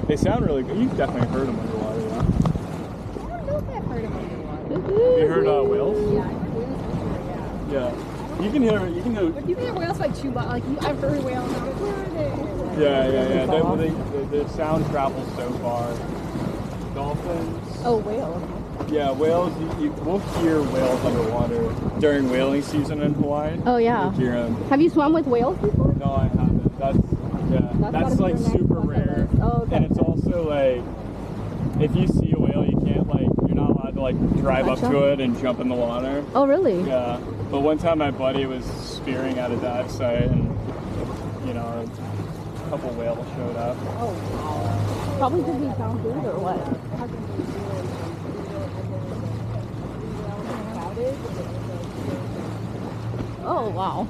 They sound really good. You've definitely heard them underwater, yeah? I don't know if I've heard them underwater. Have you heard whales? Yeah, I've heard whales before, yeah. Yeah. You can hear. But you can hear whales like two, like I've heard whales. I'm like, where are they? Yeah. The sound travels so far. Dolphins. Oh, whales. Yeah, whales. We'll hear whales underwater during whaling season in Hawaii. Oh yeah. We'll hear them. Have you swum with whales before? No, I haven't. That's like super rare. Oh, okay. And it's also like, if you see a whale, you're not allowed to like drive up to it and jump in the water. Oh really? Yeah. But one time my buddy was spearing at a dive site and, a couple whales showed up. Oh wow. Probably because we found food or what? Oh wow.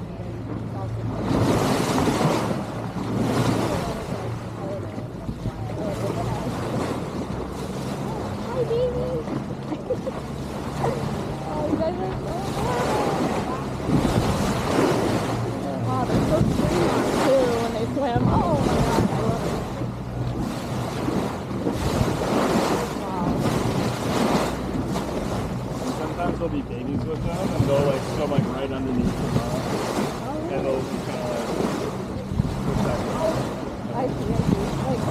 Hi baby. Oh, you guys are so wow, they're so streamlined too when they swim. Oh my god, I love it. And sometimes there'll be babies with them and they'll like swim like right underneath the mouth. And they'll just kind of like protect them. I see. Like,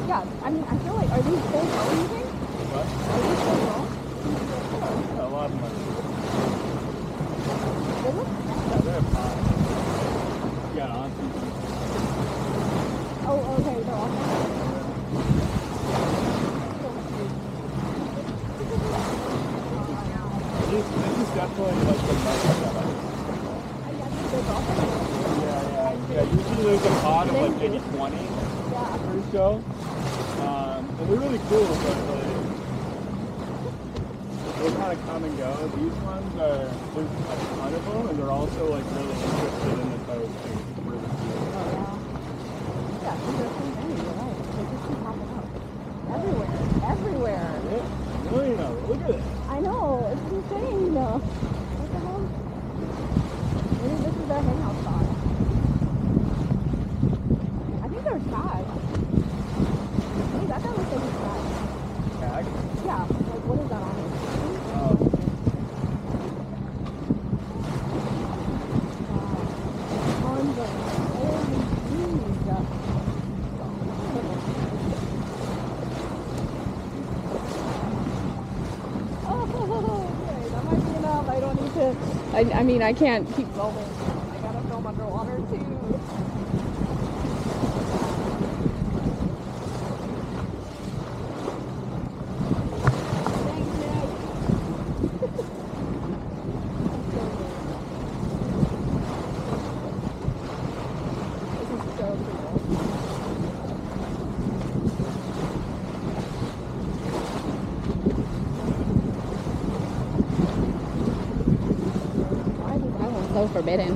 yeah, I mean, I feel like, are these full grown, you think? What? Are these full grown? Yeah, a lot of them are. They look Yeah, they're fine. Yeah, aunties. Oh, okay, they're all This is definitely like the most setup. Yeah, usually there's a pod of like maybe 20 or so. And they're really cool, but like, they kind of come and go. These ones there's a ton of them, and they're also like really interested in the boat. Really cool. Yeah, these are so many, you're right. They just keep popping up. Everywhere. Yeah, look at it. I know, it's insane. What the hell? Maybe this is their hangout spot. I think they're tagged. Hey, that guy looks like he's tagged. Tag? Yeah, like what is that on it? Oh. Tons of holy jeez. Oh, okay, that might be enough. I don't need to. I mean, I can't keep filming. I gotta film underwater too. Thanks, Nick. This is so cool. Why is this island so forbidden?